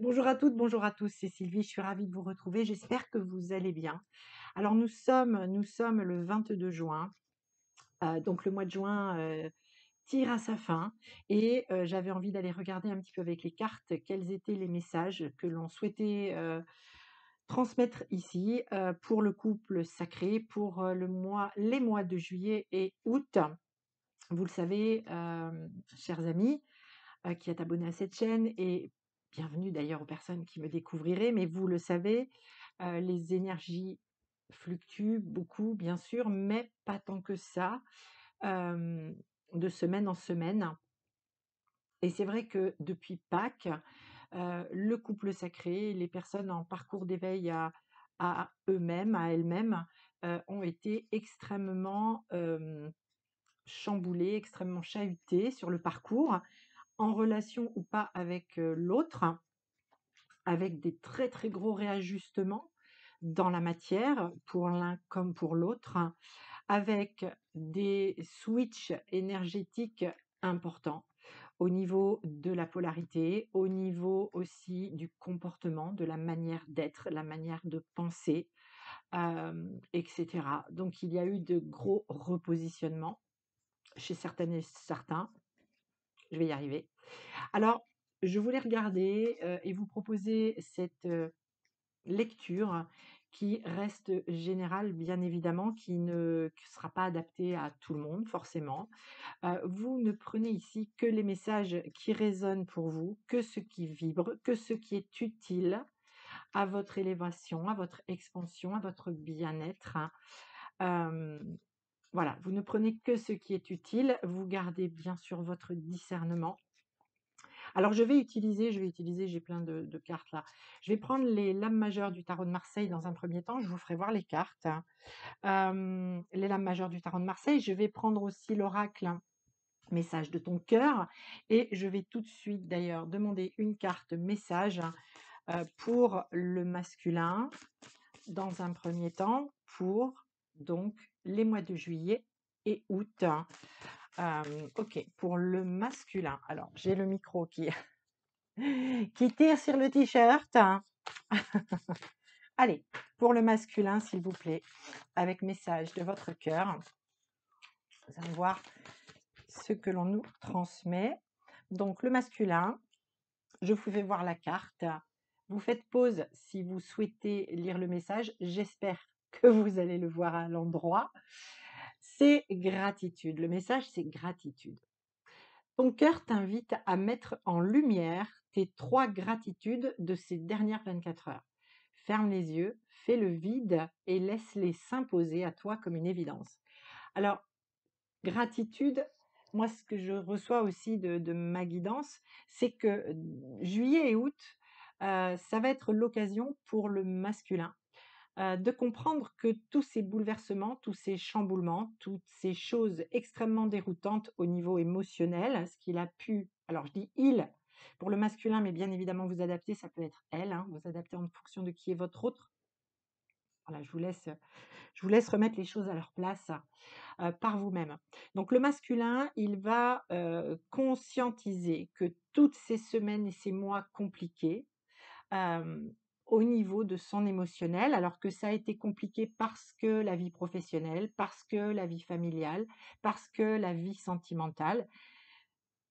Bonjour à toutes, bonjour à tous, c'est Sylvie, je suis ravie de vous retrouver, j'espère que vous allez bien. Alors nous sommes le 22 juin, donc le mois de juin tire à sa fin et j'avais envie d'aller regarder un petit peu avec les cartes quels étaient les messages que l'on souhaitait transmettre ici pour le couple sacré, pour les mois de juillet et août. Vous le savez, chers amis, qui êtes abonné à cette chaîne et bienvenue d'ailleurs aux personnes qui me découvriraient, mais vous le savez, les énergies fluctuent beaucoup bien sûr, mais pas tant que ça, hem, de semaine en semaine et c'est vrai que depuis Pâques, le couple sacré, les personnes en parcours d'éveil à eux-mêmes, à elles-mêmes, ont été extrêmement, chamboulées, extrêmement chahutées sur le parcours, en relation ou pas avec, l'autre, avec des très, très gros réajustements dans la matière, pour l'un comme pour l'autre, avec des switches énergétiques importants au niveau de la polarité, au niveau aussi du comportement, de la manière d'être, la manière de penser, et cetera. Donc il y a eu de gros repositionnements chez certaines et certains. Je vais y arriver. Alors, je voulais regarder, et vous proposer cette, lecture qui reste générale, bien évidemment, qui sera pas adaptée à tout le monde forcément. Vous ne prenez ici que les messages qui résonnent pour vous, que ce qui vibre, que ce qui est utile à votre élévation, à votre expansion, à votre bien-être. Hem, voilà, vous ne prenez que ce qui est utile, vous gardez bien sûr votre discernement. Alors je vais utiliser, j'ai plein de cartes là. Je vais prendre les lames majeures du tarot de Marseille dans un premier temps, je vous ferai voir les cartes. Les lames majeures du tarot de Marseille, je vais prendre aussi l'oracle message de ton cœur et je vais tout de suite d'ailleurs demander une carte message pour le masculin dans un premier temps pour donc les mois de juillet et août. Ok, pour le masculin. Alors j'ai le micro qui qui tire sur le t-shirt. Allez, pour le masculin, s'il vous plaît, avec message de votre cœur. Vous allez voir ce que l'on nous transmet. Donc, le masculin, je vous fais voir la carte. Vous faites pause si vous souhaitez lire le message. J'espère que vous allez le voir à l'endroit. C'est gratitude. Le message, c'est gratitude. Ton cœur t'invite à mettre en lumière tes 3 gratitudes de ces dernières 24 heures. Ferme les yeux, fais le vide et laisse-les s'imposer à toi comme une évidence. Alors, gratitude, moi ce que je reçois aussi de ma guidance, c'est que juillet et août, ça va être l'occasion pour le masculin de comprendre que tous ces bouleversements, tous ces chamboulements, toutes ces choses extrêmement déroutantes au niveau émotionnel, ce qu'il a pu, alors je dis il pour le masculin, mais bien évidemment vous adaptez, ça peut être elle, hein, vous adaptez en fonction de qui est votre autre. Voilà, je vous laisse remettre les choses à leur place par vous-même. Donc le masculin, il va conscientiser que toutes ces semaines et ces mois compliqués, hem, au niveau de son émotionnel, alors que ça a été compliqué parce que la vie professionnelle, parce que la vie familiale, parce que la vie sentimentale,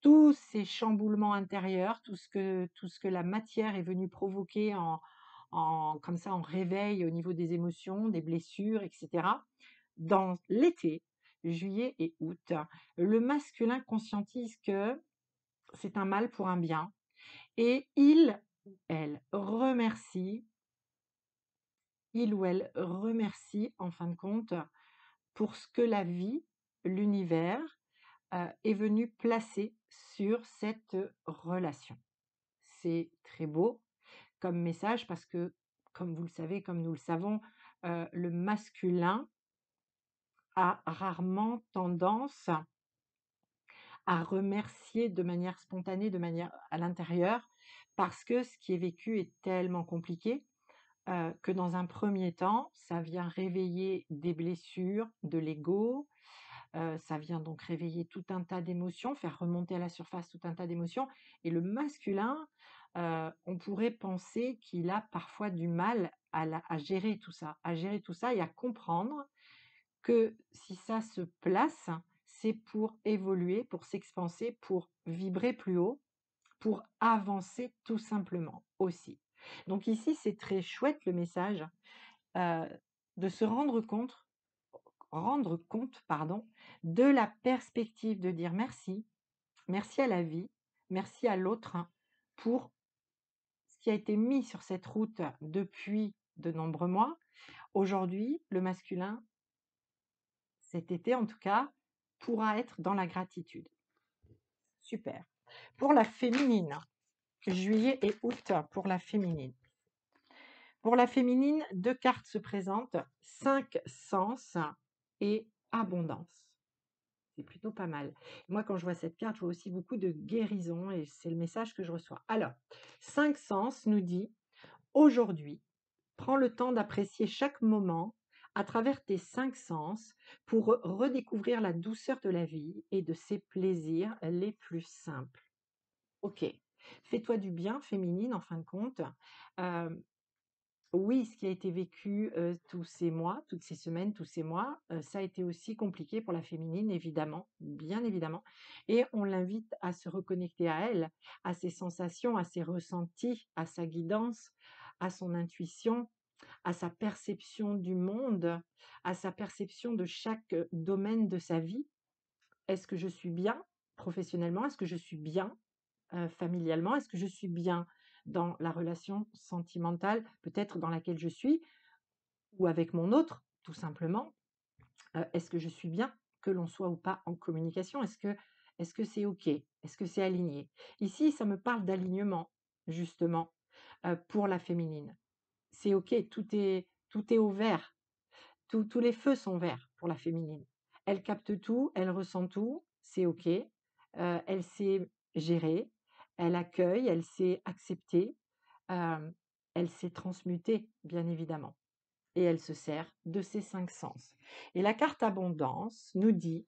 tous ces chamboulements intérieurs, tout ce que la matière est venue provoquer en comme ça, en réveil au niveau des émotions, des blessures et cetera. Dans l'été, juillet et août, le masculin conscientise que c'est un mal pour un bien et remercie il ou elle remercie en fin de compte pour ce que la vie, l'univers, est venu placer sur cette relation. C'est très beau comme message parce que, comme vous le savez, comme nous le savons, le masculin a rarement tendance à remercier de manière spontanée, de manière à l'intérieur, parce que ce qui est vécu est tellement compliqué que dans un premier temps, ça vient réveiller des blessures, de l'ego, ça vient donc réveiller tout un tas d'émotions, faire remonter à la surface tout un tas d'émotions et le masculin, on pourrait penser qu'il a parfois du mal à gérer tout ça, et à comprendre que si ça se place, c'est pour évoluer, pour s'expanser, pour vibrer plus haut, pour avancer tout simplement aussi. Donc ici, c'est très chouette le message, heu, de se rendre compte, pardon, de la perspective de dire merci, merci à la vie, merci à l'autre hein, pour ce qui a été mis sur cette route depuis de nombreux mois. Aujourd'hui, le masculin, cet été en tout cas, pourra être dans la gratitude. Super. Pour la féminine, juillet et août pour la féminine. Pour la féminine, 2 cartes se présentent, 5 sens et abondance. C'est plutôt pas mal. Moi, quand je vois cette carte, je vois aussi beaucoup de guérison et c'est le message que je reçois. Alors, 5 sens nous dit, aujourd'hui, prends le temps d'apprécier chaque moment à travers tes 5 sens pour redécouvrir la douceur de la vie et de ses plaisirs les plus simples. Ok, fais-toi du bien, féminine, en fin de compte. Euh, oui, ce qui a été vécu tous ces mois, toutes ces semaines, tous ces mois, ça a été aussi compliqué pour la féminine, évidemment, bien évidemment. Et on l'invite à se reconnecter à elle, à ses sensations, à ses ressentis, à sa guidance, à son intuition, à sa perception du monde, à sa perception de chaque domaine de sa vie. Est-ce que je suis bien professionnellement? Est-ce que je suis bien familialement? Est-ce que je suis bien dans la relation sentimentale, peut-être dans laquelle je suis, ou avec mon autre, tout simplement? Est-ce que je suis bien, que l'on soit ou pas en communication? Est-ce que c'est OK? Est-ce que c'est aligné? Ici, ça me parle d'alignement, justement, pour la féminine. C'est OK, tout est au vert, tous les feux sont verts pour la féminine. Elle capte tout, elle ressent tout, c'est OK. Elle sait gérer, elle accueille, elle sait accepter, elle sait transmuter, bien évidemment. Et elle se sert de ses 5 sens. Et la carte abondance nous dit,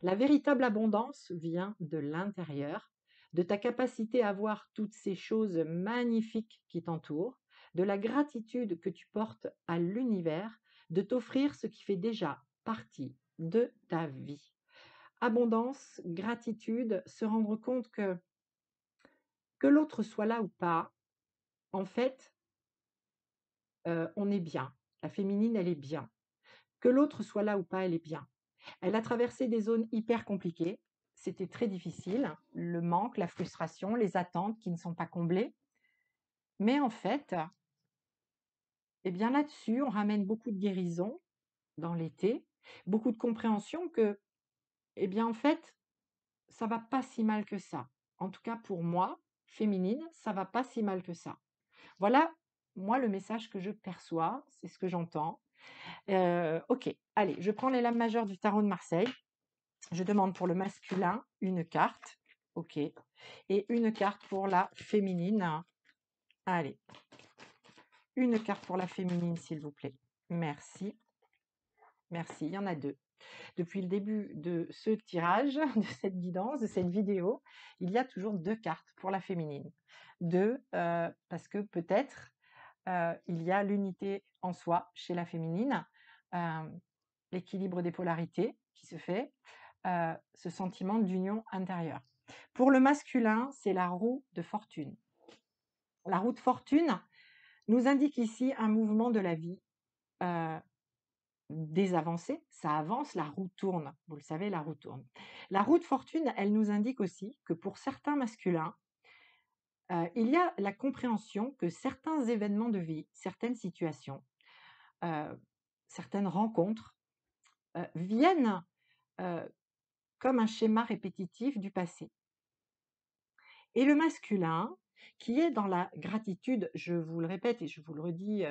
la véritable abondance vient de l'intérieur, de ta capacité à voir toutes ces choses magnifiques qui t'entourent, de la gratitude que tu portes à l'univers, de t'offrir ce qui fait déjà partie de ta vie. Abondance, gratitude, se rendre compte que l'autre soit là ou pas, en fait, on est bien. La féminine, elle est bien. Que l'autre soit là ou pas, elle est bien. Elle a traversé des zones hyper compliquées. C'était très difficile. Le manque, la frustration, les attentes qui ne sont pas comblées. Mais en fait, eh bien là-dessus, on ramène beaucoup de guérison dans l'été, beaucoup de compréhension que, eh bien en fait, ça va pas si mal que ça. En tout cas pour moi, féminine, ça va pas si mal que ça. Voilà, moi le message que je perçois, c'est ce que j'entends. Ok, allez, je prends les lames majeures du tarot de Marseille. Je demande pour le masculin une carte. OK. Et une carte pour la féminine. Allez. Une carte pour la féminine, s'il vous plaît. Merci. Merci. Il y en a 2. Depuis le début de ce tirage, de cette guidance, de cette vidéo, il y a toujours 2 cartes pour la féminine. 2, parce que peut-être il y a l'unité en soi chez la féminine, l'équilibre des polarités qui se fait, ce sentiment d'union intérieure. Pour le masculin, c'est la roue de fortune. La roue de fortune nous indique ici un mouvement de la vie, des avancées, ça avance, la roue tourne. Vous le savez, la roue tourne. La roue de fortune, elle nous indique aussi que pour certains masculins, il y a la compréhension que certains événements de vie, certaines situations, certaines rencontres viennent comme un schéma répétitif du passé. Et le masculin, qui est dans la gratitude, je vous le répète et je vous le redis,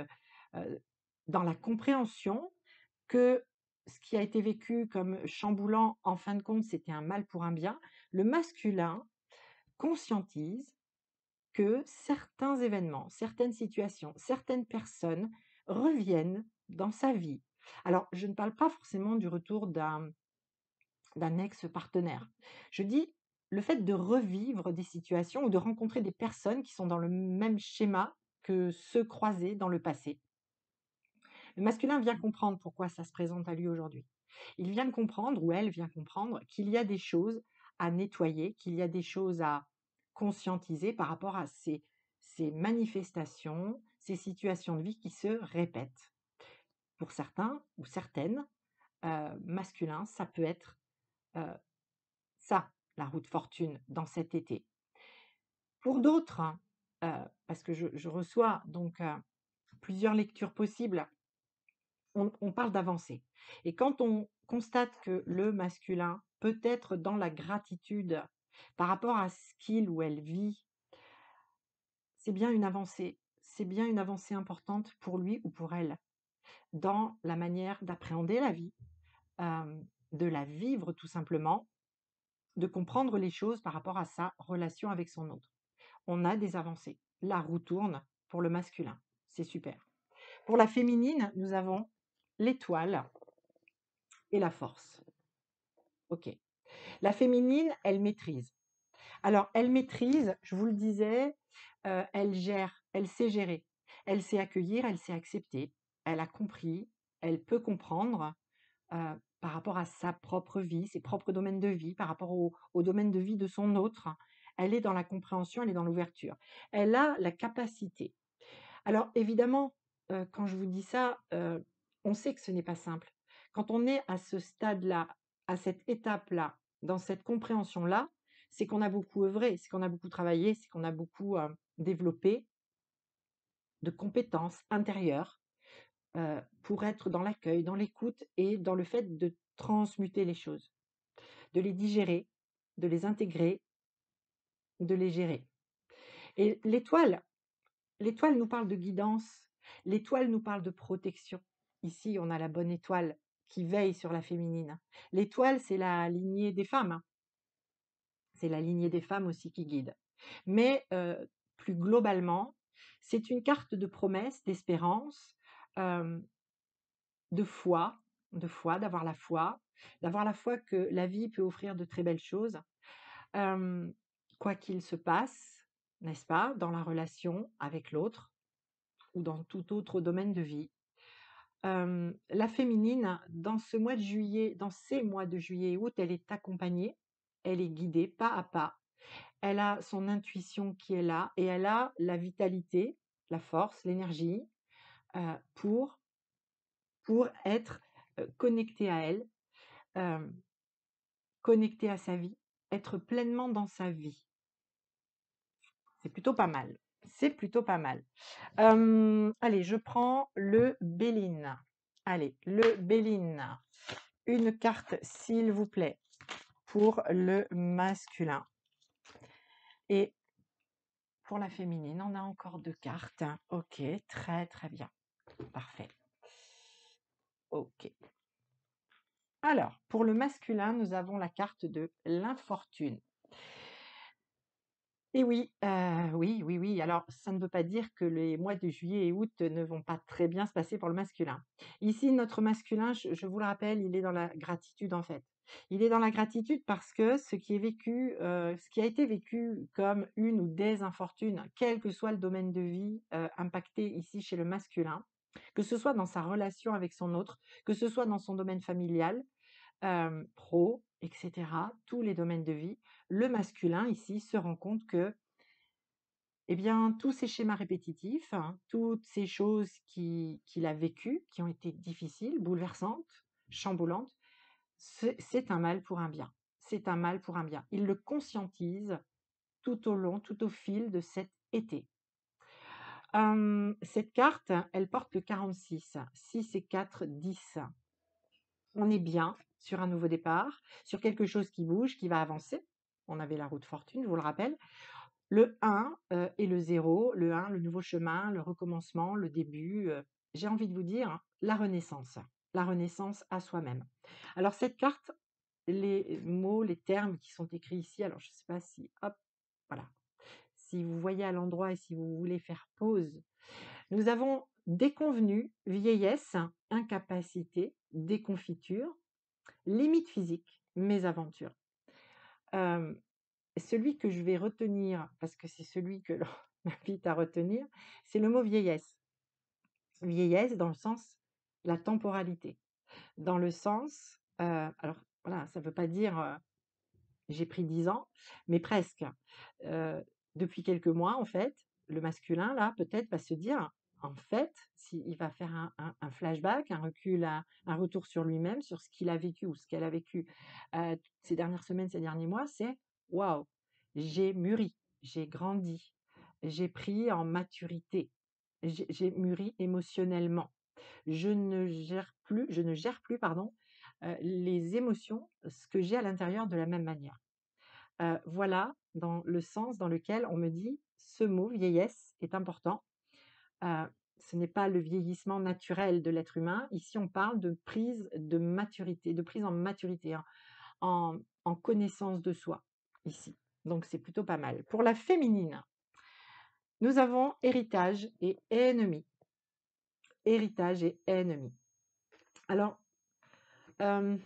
dans la compréhension que ce qui a été vécu comme chamboulant, en fin de compte, c'était un mal pour un bien, le masculin conscientise que certains événements, certaines situations, certaines personnes reviennent dans sa vie. Alors, je ne parle pas forcément du retour d'un ex-partenaire. Je dis le fait de revivre des situations ou de rencontrer des personnes qui sont dans le même schéma que ceux croisés dans le passé. Le masculin vient comprendre pourquoi ça se présente à lui aujourd'hui. Il vient de comprendre, ou elle vient comprendre, qu'il y a des choses à nettoyer, qu'il y a des choses à conscientiser par rapport à ces manifestations, ces situations de vie qui se répètent. Pour certains ou certaines, masculins, ça peut être euh, ça, la roue de fortune dans cet été. Pour d'autres, hein, parce que je reçois donc plusieurs lectures possibles, on parle d'avancer. Et quand on constate que le masculin peut être dans la gratitude par rapport à ce qu'il ou elle vit, c'est bien une avancée. C'est bien une avancée importante pour lui ou pour elle dans la manière d'appréhender la vie, de la vivre tout simplement, de comprendre les choses par rapport à sa relation avec son autre. On a des avancées. La roue tourne pour le masculin. C'est super. Pour la féminine, nous avons l'étoile et la force. OK. La féminine, elle maîtrise. Alors, elle maîtrise, je vous le disais, elle gère, elle sait gérer. Elle sait accueillir, elle sait accepter. Elle a compris, elle peut comprendre par rapport à sa propre vie, ses propres domaines de vie, par rapport au domaine de vie de son autre. Elle est dans la compréhension, elle est dans l'ouverture. Elle a la capacité. Alors, évidemment, quand je vous dis ça, on sait que ce n'est pas simple. Quand on est à ce stade-là, à cette étape-là, dans cette compréhension-là, c'est qu'on a beaucoup œuvré, c'est qu'on a beaucoup travaillé, c'est qu'on a beaucoup développé de compétences intérieures pour être dans l'accueil, dans l'écoute et dans le fait de transmuter les choses, de les digérer, de les intégrer, de les gérer. Et l'étoile nous parle de guidance, l'étoile nous parle de protection. Ici, on a la bonne étoile qui veille sur la féminine. L'étoile, c'est la lignée des femmes, hein. C'est la lignée des femmes aussi qui guide. Mais plus globalement, c'est une carte de promesse, d'espérance, euh, d'avoir d'avoir la foi que la vie peut offrir de très belles choses, quoi qu'il se passe, n'est-ce pas, dans la relation avec l'autre ou dans tout autre domaine de vie. La féminine, dans ce mois de juillet, dans ces mois de juillet et août, elle est accompagnée, elle est guidée pas à pas. Elle a son intuition qui est là et elle a la vitalité, la force, l'énergie pour être connectée à elle, connectée à sa vie, être pleinement dans sa vie. C'est plutôt pas mal. C'est plutôt pas mal. Allez, je prends le Béline. Allez, le Béline. Une carte, s'il vous plaît, pour le masculin. Et pour la féminine, on a encore 2 cartes. Ok, très très bien. Parfait. Ok. Alors, pour le masculin, nous avons la carte de l'infortune. Et oui, oui, oui, oui. Alors, ça ne veut pas dire que les mois de juillet et août ne vont pas très bien se passer pour le masculin. Ici, notre masculin, je vous le rappelle, il est dans la gratitude en fait. Il est dans la gratitude parce que ce qui est vécu, ce qui a été vécu comme une ou des infortunes, quel que soit le domaine de vie impacté ici chez le masculin, que ce soit dans sa relation avec son autre, que ce soit dans son domaine familial, pro, etc., tous les domaines de vie, le masculin ici se rend compte que, eh bien, tous ces schémas répétitifs, hein, toutes ces choses qu'il a vécues, qui ont été difficiles, bouleversantes, chamboulantes, c'est un mal pour un bien. C'est un mal pour un bien. Il le conscientise tout au long, tout au fil de cet été. Cette carte, elle porte le 46, 6 et 4, 10. On est bien sur un nouveau départ, sur quelque chose qui bouge, qui va avancer. On avait la roue de fortune, je vous le rappelle. Le 1 et le 0, le 1, le nouveau chemin, le recommencement, le début, j'ai envie de vous dire la renaissance à soi-même. Alors cette carte, les mots, les termes qui sont écrits ici, alors je ne sais pas si, hop, voilà, si vous voyez à l'endroit et si vous voulez faire pause, nous avons déconvenu, vieillesse, incapacité, déconfiture, limite physique, mésaventures. celui que je vais retenir, parce que c'est celui que l'on m'invite à retenir, c'est le mot vieillesse. Vieillesse dans le sens, la temporalité. Dans le sens, alors voilà, ça ne veut pas dire, j'ai pris 10 ans, mais presque. Depuis quelques mois, en fait, le masculin, là, peut-être, va se dire, en fait, s'il va faire un flashback, un recul, un retour sur lui-même, sur ce qu'il a vécu ou ce qu'elle a vécu ces dernières semaines, ces derniers mois, c'est waouh, j'ai mûri, j'ai grandi, j'ai pris en maturité, j'ai mûri émotionnellement. Je ne gère plus, pardon, les émotions, ce que j'ai à l'intérieur de la même manière. Voilà dans le sens dans lequel on me dit: «Ce mot vieillesse est important». Heu, Ce n'est pas le vieillissement naturel de l'être humain. Ici, on parle de prise de maturité, de prise en maturité, hein, en connaissance de soi, ici. Donc c'est plutôt pas mal. Pour la féminine, nous avons héritage et ennemi. Héritage et ennemi. Alors, hem,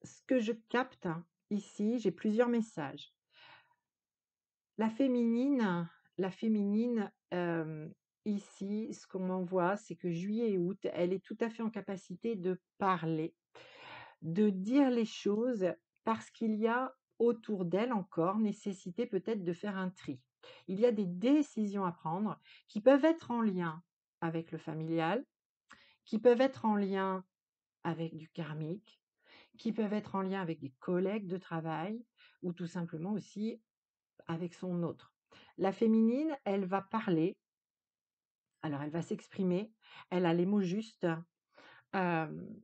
ce que je capte ici, j'ai plusieurs messages. La féminine la féminine, ici, ce qu'on m'envoie, c'est que juillet et août, elle est tout à fait en capacité de parler, de dire les choses parce qu'il y a autour d'elle encore nécessité peut-être de faire un tri. Il y a des décisions à prendre qui peuvent être en lien avec le familial, qui peuvent être en lien avec du karmique, qui peuvent être en lien avec des collègues de travail ou tout simplement aussi avec son autre. La féminine, elle va parler, alors elle va s'exprimer, elle a les mots justes, hem,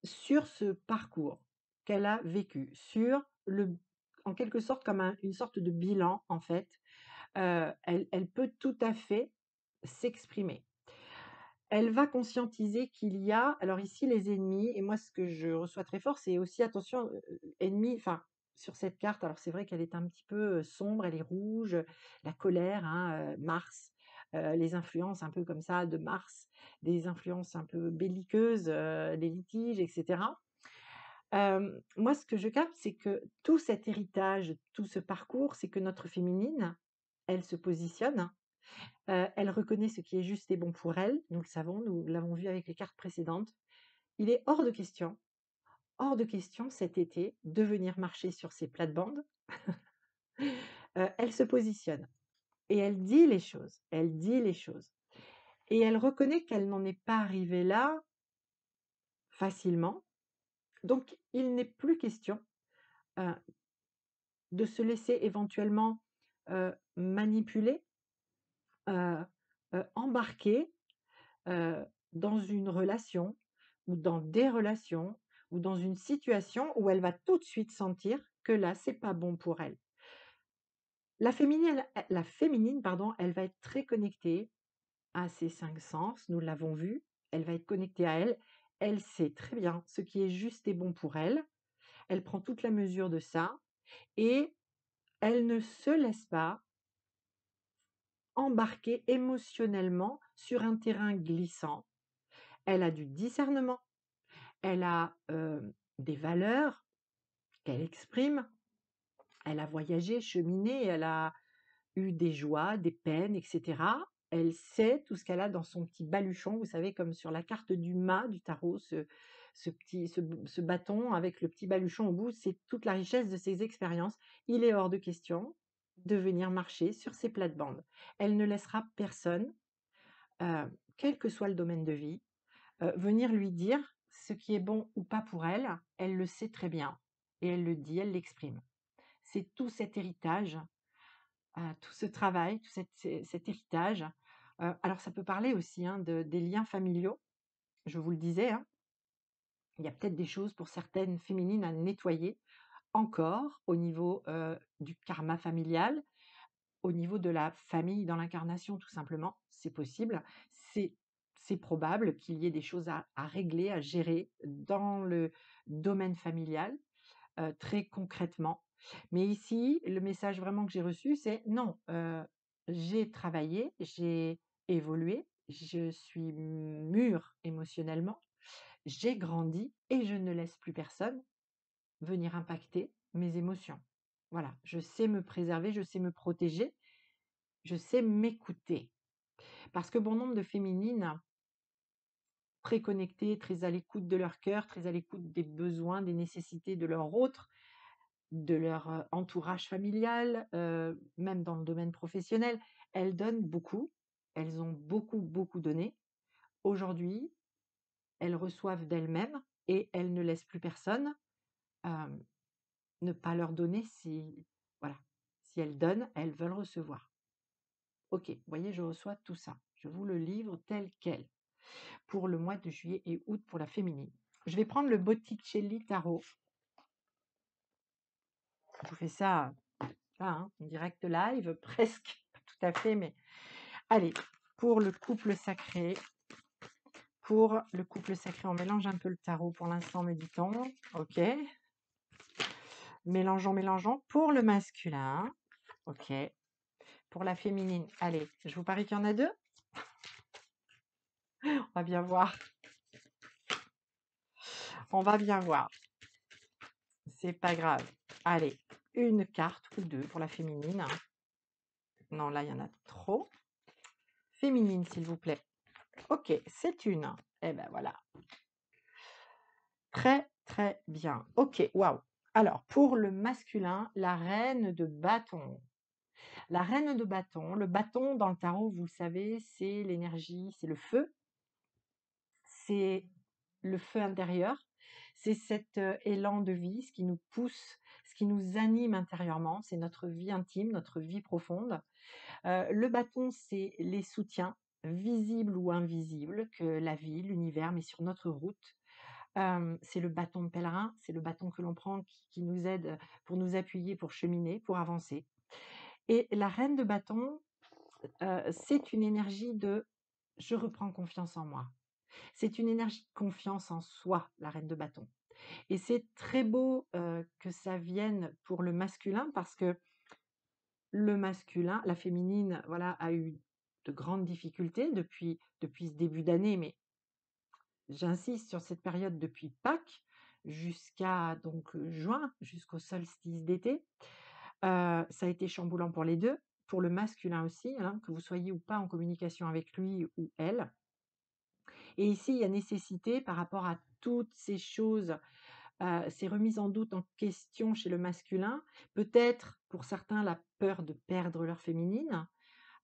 sur ce parcours qu'elle a vécu, sur le en quelque sorte comme une sorte de bilan en fait, elle peut tout à fait s'exprimer. Elle va conscientiser qu'il y a alors ici les ennemis et moi ce que je reçois très fort, c'est aussi attention, ennemis enfin sur cette carte, alors c'est vrai qu'elle est un petit peu, sombre, elle est rouge, la colère, hein, Mars, les influences un peu comme ça de Mars, des influences un peu belliqueuses, les litiges et cetera. Moi ce que je capte, c'est que tout cet héritage, tout ce parcours, c'est que notre féminine, elle se positionne. Elle reconnaît ce qui est juste et bon pour elle, nous le savons, nous l'avons vu avec les cartes précédentes. Il est hors de question cet été de venir marcher sur ses plates-bandes. Elle se positionne et elle dit les choses et elle reconnaît qu'elle n'en est pas arrivée là facilement. Donc il n'est plus question, heu, de se laisser éventuellement, manipuler, heu embarquer dans une relation ou dans des relations ou dans une situation où elle va tout de suite sentir que là, c'est pas bon pour elle. La féminine, pardon, elle va être très connectée à ses 5 sens, nous l'avons vu, elle va être connectée à elle. Elle sait très bien ce qui est juste et bon pour elle. Elle prend toute la mesure de ça et elle ne se laisse pas embarquer émotionnellement sur un terrain glissant. Elle a du discernement. Elle a, des valeurs qu'elle exprime. Elle a voyagé, cheminé, elle a eu des joies, des peines et cetera. Elle sait tout ce qu'elle a dans son petit baluchon, vous savez, comme sur la carte du mât du tarot, ce bâton avec le petit baluchon au bout, c'est toute la richesse de ses expériences. Il est hors de question de venir marcher sur ses plates-bandes. Elle ne laissera personne, quel que soit le domaine de vie, venir lui dire ce qui est bon ou pas pour elle, elle le sait très bien et elle le dit, elle l'exprime. C'est tout cet héritage, tout ce travail, tout cet héritage. Alors ça peut parler aussi, hein, des liens familiaux, je vous le disais, hein. Il y a peut-être des choses pour certaines féminines à nettoyer encore au niveau, du karma familial, au niveau de la famille dans l'incarnation tout simplement, c'est possible. C'est c'est probable qu'il y ait des choses à régler, à gérer dans le domaine familial, très concrètement. Mais ici, le message vraiment que j'ai reçu, c'est: «Non, j'ai travaillé, j'ai évolué, je suis mûre émotionnellement, j'ai grandi et je ne laisse plus personne venir impacter mes émotions». Voilà, je sais me préserver, je sais me protéger, je sais m'écouter. Parce que bon nombre de féminines, très connectées, très à l'écoute de leur cœur, très à l'écoute des besoins, des nécessités de leur autre, de leur, entourage familial, même dans le domaine professionnel, elles donnent beaucoup, elles ont beaucoup, beaucoup donné. Aujourd'hui, elles reçoivent d'elles-mêmes et elles ne laissent plus personne, hem, ne pas leur donner si voilà, si elles donnent, elles veulent recevoir. OK, vous voyez, je reçois tout ça. Je vous le livre tel quel pour le mois de juillet et août pour la féminine. Je vais prendre le Botticelli Tarot. Je vous fais ça, là, hein, en direct live, presque, pas tout à fait, mais allez, pour le couple sacré, on mélange un peu le tarot pour l'instant, me dit-on. OK. Mélangeons. Pour le masculin, OK. Pour la féminine, allez, je vous parie qu'il y en a deux. On va bien voir. On va bien voir. C'est pas grave. Allez, une carte ou deux pour la féminine. Non, là, il y en a trop. Féminine, s'il vous plaît. OK, c'est une. Eh ben voilà. Très, très bien. OK, waouh. Alors, pour le masculin, la reine de bâton. La reine de bâton, le bâton dans le tarot, vous le savez, c'est l'énergie, c'est le feu, c'est le feu intérieur, c'est cet élan de vie, ce qui nous pousse, ce qui nous anime intérieurement, c'est notre vie intime, notre vie profonde. Le bâton, c'est les soutiens, visibles ou invisibles, que la vie, l'univers met sur notre route. C'est le bâton de pèlerin, c'est le bâton que l'on prend qui nous aide pour nous appuyer, pour cheminer, pour avancer. Et la reine de bâton, c'est une énergie de je reprends confiance en moi. C'est une énergie de confiance en soi, la reine de bâton. Et c'est très beau que ça vienne pour le masculin parce que le masculin, la féminine, voilà, a eu de grandes difficultés depuis ce début d'année, mais j'insiste sur cette période depuis Pâques jusqu'à donc juin, jusqu'au solstice d'été. Ça a été chamboulant pour les 2, pour le masculin aussi, hein, que vous soyez ou pas en communication avec lui ou elle. Et ici, il y a nécessité par rapport à toutes ces choses, ces remises en doute, en question chez le masculin, peut-être pour certains la peur de perdre leur féminine,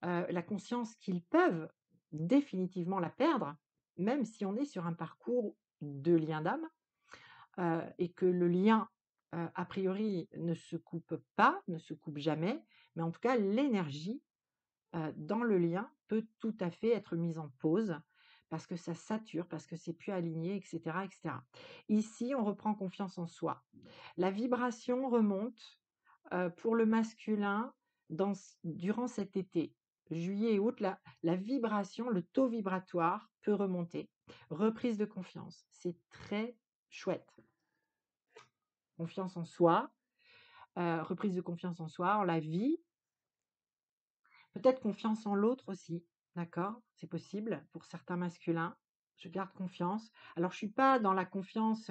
la conscience qu'ils peuvent définitivement la perdre, même si on est sur un parcours de lien d'âme, et que le lien, a priori ne se coupe pas, ne se coupe jamais, mais en tout cas l'énergie dans le lien peut tout à fait être mise en pause parce que ça sature, parce que c'est plus aligné, et cetera, et cetera. Ici, on reprend confiance en soi. La vibration remonte pour le masculin durant cet été. Juillet et août, la vibration, le taux vibratoire peut remonter. Reprise de confiance, c'est très chouette. Confiance en soi, reprise de confiance en soi, en la vie, peut-être confiance en l'autre aussi, d'accord? C'est possible pour certains masculins. Je garde confiance. Alors je suis pas dans la confiance,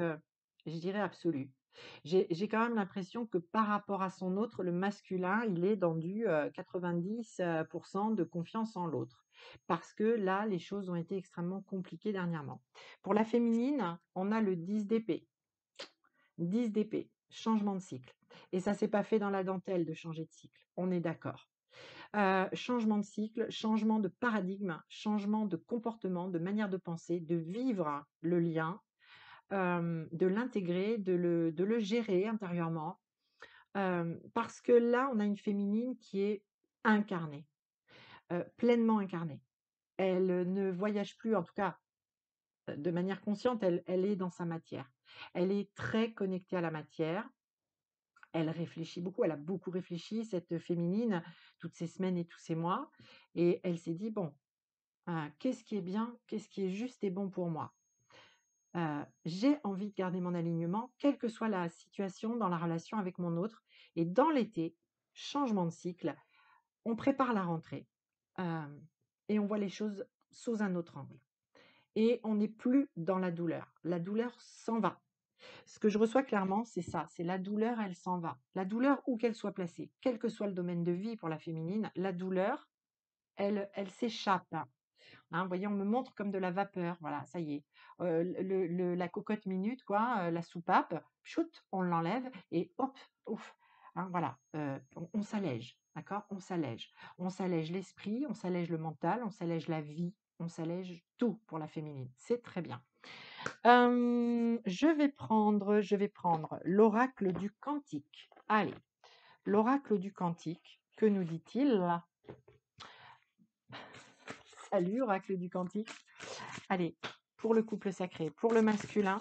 je dirais absolue. J'ai quand même l'impression que par rapport à son autre, le masculin, il est dans du, 90 de confiance en l'autre. Parce que là, les choses ont été extrêmement compliquées dernièrement. Pour la féminine, on a le 10 d'épée. 10 d'épée, changement de cycle. Et ça s'est pas fait dans la dentelle de changer de cycle, on est d'accord. Changement de cycle, changement de paradigme, changement de comportement, de manière de penser, de vivre le lien, de l'intégrer, de le gérer intérieurement. Parce que là, on a une féminine qui est incarnée, pleinement incarnée. Elle, ne voyage plus, en tout cas, de manière consciente, elle est dans sa matière. Elle est très connectée à la matière. Elle réfléchit beaucoup, elle a beaucoup réfléchi, cette féminine, toutes ces semaines et tous ces mois, et elle s'est dit: «Bon, qu'est-ce qui est bien? Qu'est-ce qui est juste et bon pour moi? J'ai envie de garder mon alignement, quelle que soit la situation dans la relation avec mon autre, et dans l'été, changement de cycle, on prépare la rentrée, hem et on voit les choses sous un autre angle et on n'est plus dans la douleur. La douleur s'en va. Ce que je reçois clairement, c'est ça, c'est la douleur, elle s'en va. La douleur, où qu'elle soit placée, quel que soit le domaine de vie pour la féminine, la douleur, elle s'échappe. Hein, vous voyez, on me montre comme de la vapeur, voilà, ça y est. La cocotte minute, quoi, la soupape, chout, on l'enlève et hop, ouf. Hein, voilà, on s'allège, d'accord? On s'allège. On s'allège l'esprit, on s'allège le mental, on s'allège la vie, on s'allège tout pour la féminine. C'est très bien. Je vais prendre l'oracle du cantique. Allez, l'oracle du cantique, que nous dit-il? Salut, oracle du cantique. Allez, pour le couple sacré, pour le masculin,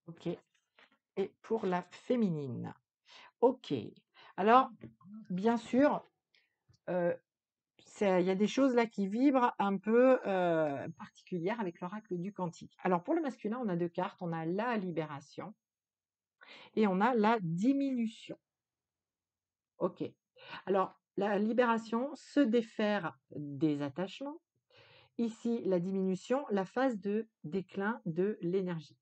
ok, et pour la féminine, ok. Alors, bien sûr, il y a des choses là qui vibrent un peu particulières avec l'oracle du cantique. Alors, pour le masculin, on a deux cartes, on a la libération et on a la diminution. Ok. Alors, la libération, se défaire des attachements. Ici, la diminution, la phase de déclin de l'énergie.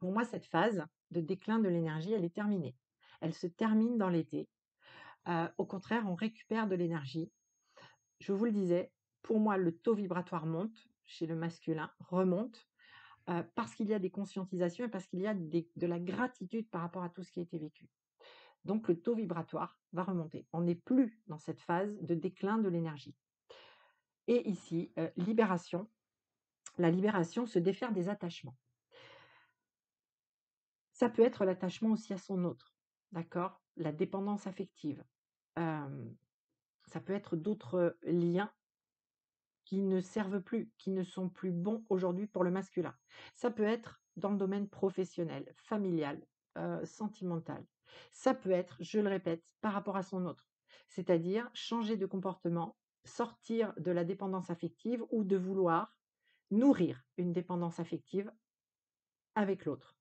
Pour moi, cette phase de déclin de l'énergie, elle est terminée. Elle se termine dans l'été. Au contraire, on récupère de l'énergie. Je vous le disais, pour moi, le taux vibratoire monte chez le masculin, remonte, parce qu'il y a des conscientisations et parce qu'il y a de la gratitude par rapport à tout ce qui a été vécu. Donc, le taux vibratoire va remonter. On n'est plus dans cette phase de déclin de l'énergie. Et ici, libération. La libération, se défaire des attachements. Ça peut être l'attachement aussi à son autre, d'accord? La dépendance affective. Ça peut être d'autres liens qui ne servent plus, qui ne sont plus bons aujourd'hui pour le masculin. Ça peut être dans le domaine professionnel, familial, sentimental. Ça peut être, je le répète, par rapport à son autre. C'est-à-dire changer de comportement, sortir de la dépendance affective ou de vouloir nourrir une dépendance affective avec l'autre.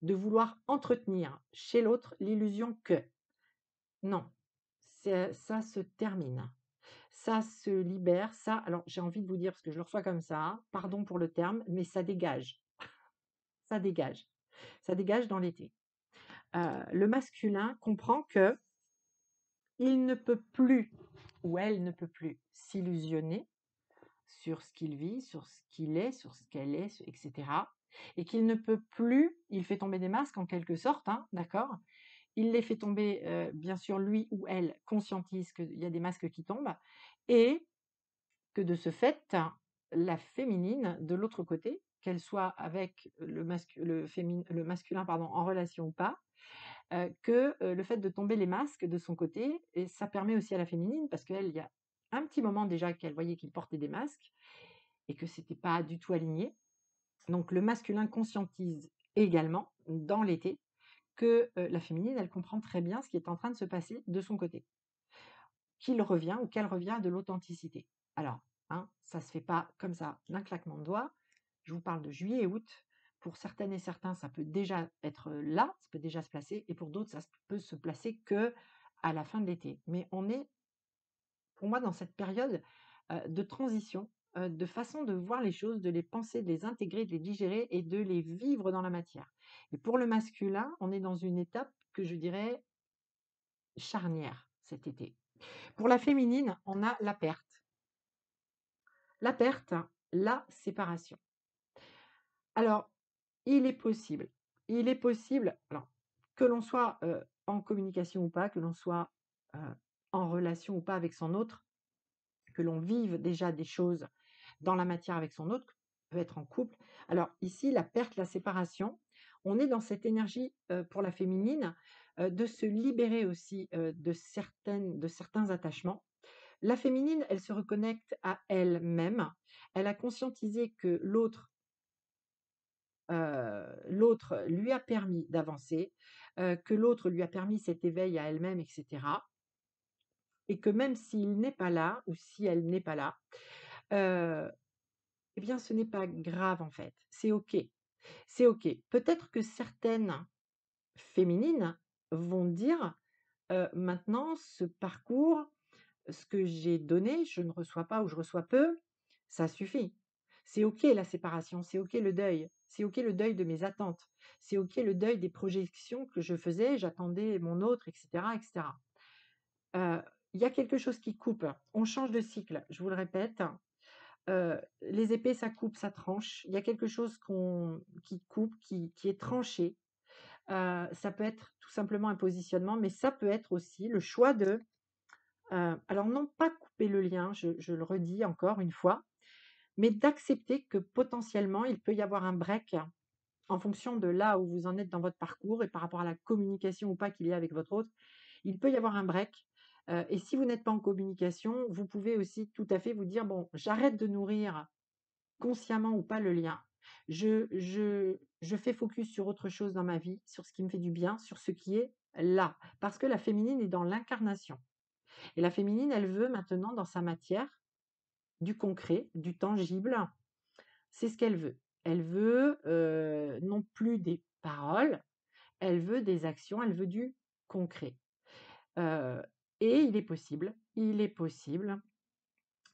De vouloir entretenir chez l'autre l'illusion que non, ça se termine. Ça se libère, ça, alors j'ai envie de vous dire, parce que je le reçois comme ça, hein, pardon pour le terme, mais ça dégage. Ça dégage. Ça dégage dans l'été. Le masculin comprend que il ne peut plus, ou elle ne peut plus, s'illusionner sur ce qu'il vit, sur ce qu'il est, sur ce qu'elle est, etc. Et qu'il ne peut plus, il fait tomber des masques en quelque sorte, hein, d'accord? Il les fait tomber, bien sûr, lui ou elle conscientise qu'il y a des masques qui tombent et que de ce fait, la féminine, de l'autre côté, qu'elle soit avec le masculin pardon, en relation ou pas, que le fait de tomber les masques de son côté, et ça permet aussi à la féminine, parce qu'elle, il y a un petit moment déjà qu'elle voyait qu'il portait des masques et que c'était pas du tout aligné. Donc le masculin conscientise également dans l'été que la féminine, elle comprend très bien ce qui est en train de se passer de son côté, qu'il revient ou qu'elle revient de l'authenticité. Alors, hein, ça ne se fait pas comme ça d'un claquement de doigts. Je vous parle de juillet et août. Pour certaines et certains, ça peut déjà être là, ça peut déjà se placer, et pour d'autres, ça peut se placer que à la fin de l'été. Mais on est, pour moi, dans cette période de transition, de façon de voir les choses, de les penser, de les intégrer, de les digérer et de les vivre dans la matière. Et pour le masculin, on est dans une étape que je dirais charnière cet été. Pour la féminine, on a la perte. La perte, la séparation. Alors, il est possible, alors, que l'on soit en communication ou pas, que l'on soit en relation ou pas avec son autre, que l'on vive déjà des choses dans la matière avec son autre, peut être en couple. Alors ici, la perte, la séparation, on est dans cette énergie pour la féminine de se libérer aussi de certains attachements. La féminine, elle se reconnecte à elle-même. Elle a conscientisé que l'autre lui a permis d'avancer, que l'autre lui a permis cet éveil à elle-même, etc. Et que même s'il n'est pas là, ou si elle n'est pas là, euh, eh bien, ce n'est pas grave en fait. C'est OK. C'est OK. Peut-être que certaines féminines vont dire maintenant, ce parcours, ce que j'ai donné, je ne reçois pas ou je reçois peu, ça suffit. C'est OK la séparation, c'est OK le deuil, c'est OK le deuil de mes attentes, c'est OK le deuil des projections que je faisais, j'attendais mon autre, et cetera, et cetera. Heu, il y a quelque chose qui coupe, on change de cycle, je vous le répète, les épées ça coupe, ça tranche. Il y a quelque chose qui coupe, qui est tranché. Ça peut être tout simplement un positionnement, mais ça peut être aussi le choix de, alors non pas couper le lien, je le redis encore une fois, mais d'accepter que potentiellement il peut y avoir un break en fonction de là où vous en êtes dans votre parcours et par rapport à la communication ou pas qu'il y a avec votre autre. Il peut y avoir un break, et si vous n'êtes pas en communication, vous pouvez aussi tout à fait vous dire: «Bon, j'arrête de nourrir consciemment ou pas le lien. Je fais focus sur autre chose dans ma vie, sur ce qui me fait du bien, sur ce qui est là». Parce que la féminine est dans l'incarnation et la féminine, elle veut maintenant dans sa matière du concret, du tangible. C'est ce qu'elle veut. Elle veut, non plus des paroles, elle veut des actions, elle veut du concret. Heu et il est possible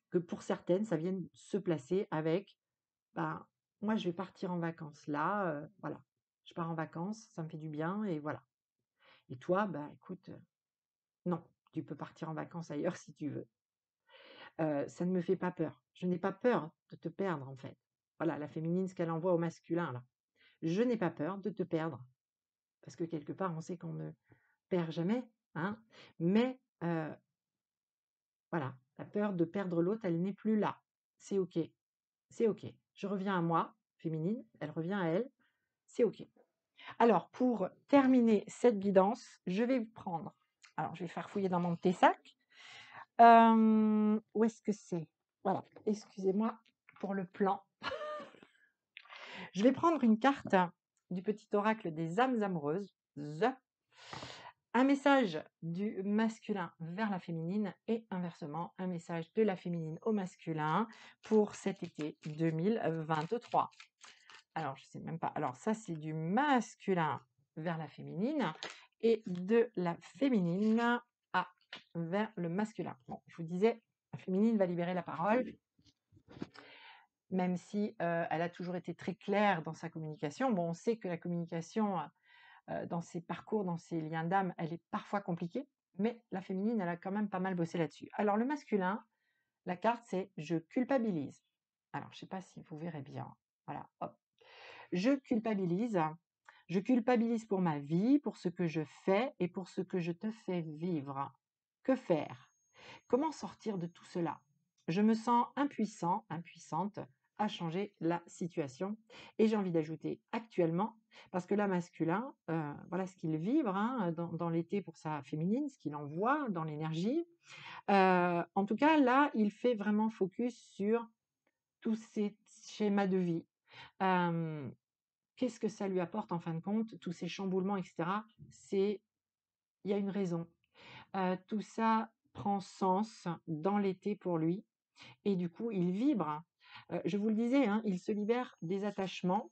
que pour certaines, ça vienne se placer avec, ben, moi je vais partir en vacances là, voilà. Je pars en vacances, ça me fait du bien et voilà. Et toi, bah, écoute, non, tu peux partir en vacances ailleurs si tu veux. Ça ne me fait pas peur. Je n'ai pas peur de te perdre en fait. Voilà, la féminine, ce qu'elle envoie au masculin là. Je n'ai pas peur de te perdre parce que quelque part, on sait qu'on ne perd jamais, hein. Mais, voilà, la peur de perdre l'autre, elle n'est plus là. C'est OK, c'est OK. Je reviens à moi, féminine, elle revient à elle, c'est OK. Alors pour terminer cette guidance, je vais prendre, alors je vais faire fouiller dans mon petit sac. Où est-ce que c'est? Voilà, excusez-moi pour le plan. Je vais prendre une carte du petit oracle des âmes amoureuses, un message du masculin vers la féminine et inversement, un message de la féminine au masculin pour cet été 2023. Alors, je sais même pas. Alors, ça, c'est du masculin vers la féminine et de la féminine vers le masculin. Bon, je vous disais, la féminine va libérer la parole, même si elle a toujours été très claire dans sa communication. Bon, on sait que la communication dans ses parcours, dans ses liens d'âme, elle est parfois compliquée, mais la féminine, elle a quand même pas mal bossé là-dessus. Alors, le masculin, la carte, c'est je culpabilise. Alors, je ne sais pas si vous verrez bien. Voilà, hop. Je culpabilise. Je culpabilise pour ma vie, pour ce que je fais et pour ce que je te fais vivre. Que faire? Comment sortir de tout cela? Je me sens impuissant, impuissante à changer la situation. Et j'ai envie d'ajouter actuellement, parce que là, masculin, voilà ce qu'il vibre hein, dans l'été pour sa féminine, ce qu'il envoie dans l'énergie. En tout cas, là, il fait vraiment focus sur tous ces schémas de vie. Qu'est-ce que ça lui apporte en fin de compte, tous ces chamboulements, etc. Il y a une raison. Tout ça prend sens dans l'été pour lui et du coup, il vibre. Je vous le disais, hein, il se libère des attachements,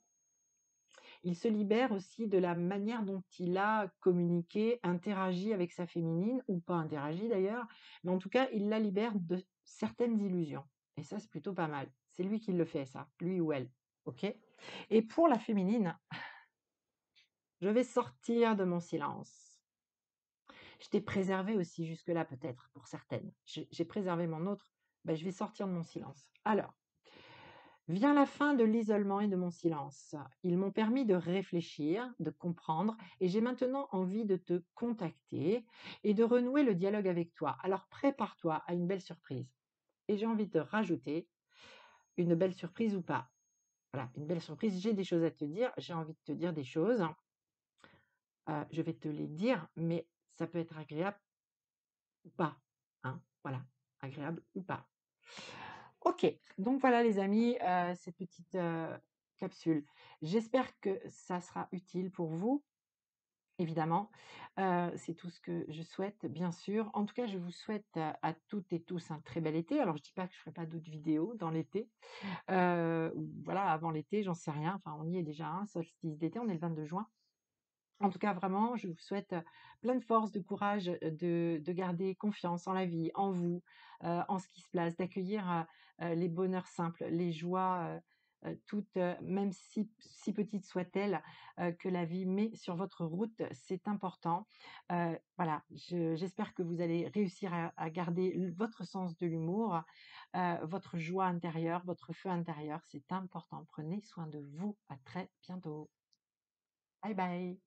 il se libère aussi de la manière dont il a communiqué, interagi avec sa féminine, ou pas interagi d'ailleurs, mais en tout cas, il la libère de certaines illusions. Et ça, c'est plutôt pas mal. C'est lui qui le fait, ça, lui ou elle. OK? Et pour la féminine, je vais sortir de mon silence. Je t'ai préservé aussi jusque-là, peut-être, pour certaines. J'ai préservé mon autre, ben, je vais sortir de mon silence. Alors, vient la fin de l'isolement et de mon silence. Ils m'ont permis de réfléchir, de comprendre, et j'ai maintenant envie de te contacter et de renouer le dialogue avec toi. Alors prépare-toi à une belle surprise. Et j'ai envie de te rajouter une belle surprise ou pas. Voilà, une belle surprise. J'ai des choses à te dire, j'ai envie de te dire des choses. Je vais te les dire, mais ça peut être agréable ou pas. Hein, voilà, agréable ou pas. OK, donc voilà les amis, cette petite, capsule. J'espère que ça sera utile pour vous, évidemment. C'est tout ce que je souhaite, bien sûr. En tout cas, je vous souhaite, à toutes et tous un très bel été. Alors je dis pas que je ferai pas d'autres vidéos dans l'été, ou voilà, avant l'été, j'en sais rien. Enfin, on y est déjà, hein, solstice d'été, on est le 22 juin. En tout cas, vraiment, je vous souhaite, plein de force, de courage, de garder confiance en la vie, en vous, en ce qui se place, d'accueillir, les bonheurs simples, les joies, toutes, même si petites soient-elles, que la vie met sur votre route, c'est important. Voilà, j'espère que vous allez réussir à garder votre sens de l'humour, votre joie intérieure, votre feu intérieur, c'est important. Prenez soin de vous. À très bientôt. Bye bye.